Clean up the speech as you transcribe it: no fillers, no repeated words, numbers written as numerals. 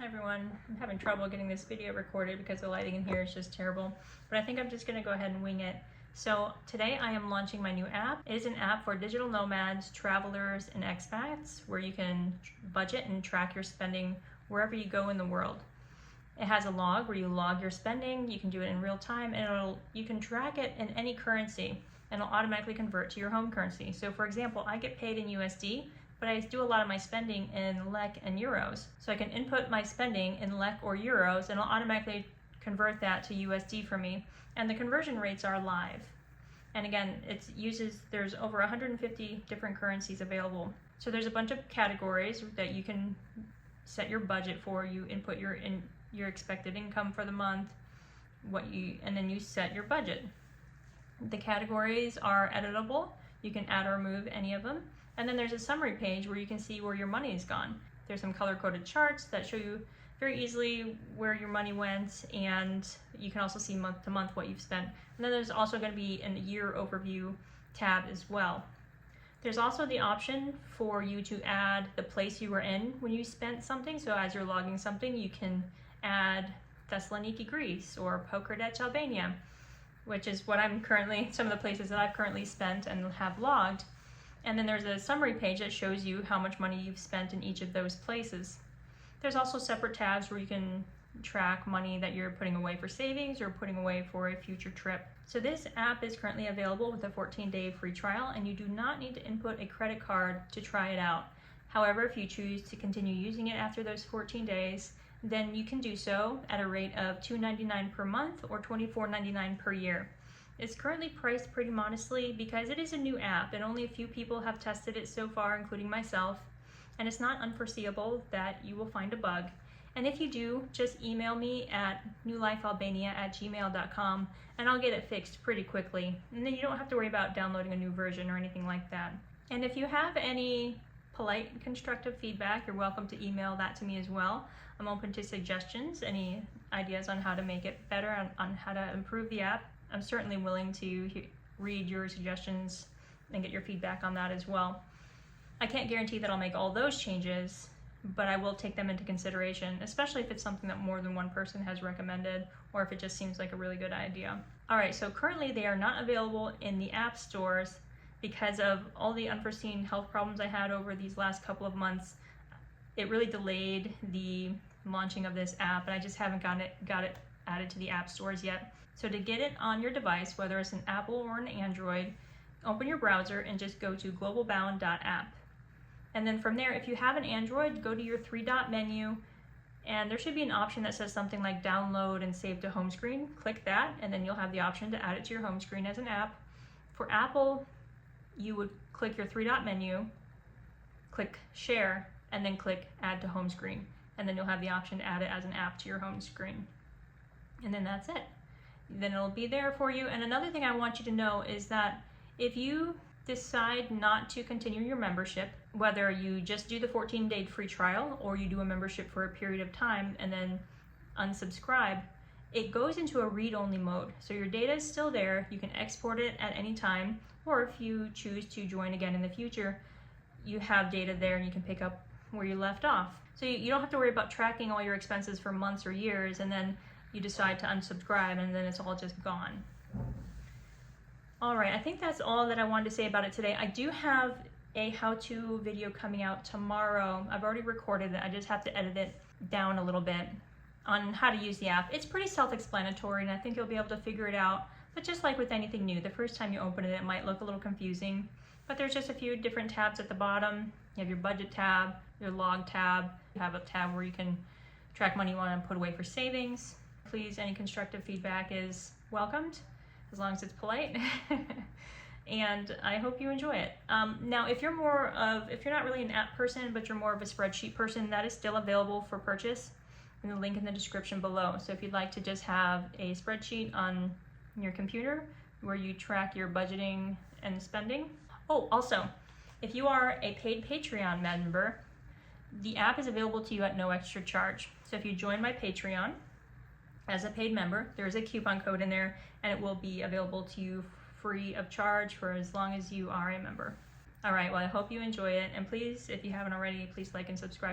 Hi everyone, I'm having trouble getting this video recorded because the lighting in here is just terrible, but I think I'm just going to go ahead and wing it. So today I am launching my new app. It is an app for digital nomads, travelers, and expats where you can budget and track your spending wherever you go in the world. It has a log where you log your spending, you can do it in real time, and you can track it in any currency and it'll automatically convert to your home currency. So for example, I get paid in USD, but I do a lot of my spending in LEK and euros. So I can input my spending in LEK or euros and it'll automatically convert that to USD for me. And the conversion rates are live. And again, there's over 150 different currencies available. So there's a bunch of categories that you can set your budget for. You input your expected income for the month, and then you set your budget. The categories are editable. You can add or remove any of them. And then there's a summary page where you can see where your money is gone. There's some color-coded charts that show you very easily where your money went, and you can also see month to month what you've spent. And then there's also going to be a year overview tab as well. There's also the option for you to add the place you were in when you spent something. So as you're logging something, you can add Thessaloniki, Greece, or Pokradec, Albania, which is what some of the places that I've currently spent and have logged. And then there's a summary page that shows you how much money you've spent in each of those places. There's also separate tabs where you can track money that you're putting away for savings or putting away for a future trip. So this app is currently available with a 14-day free trial, and you do not need to input a credit card to try it out. However, if you choose to continue using it after those 14 days, then you can do so at a rate of $2.99 per month or $24.99 per year. It's currently priced pretty modestly because it is a new app and only a few people have tested it so far, including myself, and it's not unforeseeable that you will find a bug. And if you do, just email me at newlifealbania@gmail.com and I'll get it fixed pretty quickly. And then you don't have to worry about downloading a new version or anything like that. And if you have any polite and constructive feedback, you're welcome to email that to me as well. I'm open to suggestions, any ideas on how to make it better, on how to improve the app. I'm certainly willing to read your suggestions and get your feedback on that as well. I can't guarantee that I'll make all those changes, but I will take them into consideration, especially if it's something that more than one person has recommended or if it just seems like a really good idea. All right, so currently they are not available in the app stores because of all the unforeseen health problems I had over these last couple of months. It really delayed the launching of this app, and I just haven't got it added to the app stores yet. So to get it on your device, whether it's an Apple or an Android, open your browser and just go to globalbound.app. And then from there, if you have an Android, go to your three-dot menu, and there should be an option that says something like download and save to home screen. Click that, and then you'll have the option to add it to your home screen as an app. For Apple, you would click your three-dot menu, click share, and then click add to home screen. And then you'll have the option to add it as an app to your home screen. And then that's it. Then it'll be there for you. And another thing I want you to know is that if you decide not to continue your membership, whether you just do the 14-day free trial or you do a membership for a period of time and then unsubscribe, it goes into a read-only mode. So your data is still there. You can export it at any time, or if you choose to join again in the future, you have data there and you can pick up where you left off. So you don't have to worry about tracking all your expenses for months or years and then you decide to unsubscribe and then it's all just gone. All right, I think that's all that I wanted to say about it today. I do have a how-to video coming out tomorrow. I've already recorded it. I just have to edit it down a little bit on how to use the app. It's pretty self-explanatory and I think you'll be able to figure it out. But just like with anything new, the first time you open it, it might look a little confusing. But there's just a few different tabs at the bottom. You have your budget tab, your log tab. You have a tab where you can track money you want to put away for savings. Please, any constructive feedback is welcomed, as long as it's polite. And I hope you enjoy it. Now, if you're not really an app person, but you're more of a spreadsheet person, that is still available for purchase in the link in the description below. So if you'd like to just have a spreadsheet on your computer where you track your budgeting and spending. Oh, also, if you are a paid Patreon member, the app is available to you at no extra charge. So if you join my Patreon as a paid member, there's a coupon code in there and it will be available to you free of charge for as long as you are a member. All right, well, I hope you enjoy it. And please, if you haven't already, please like and subscribe.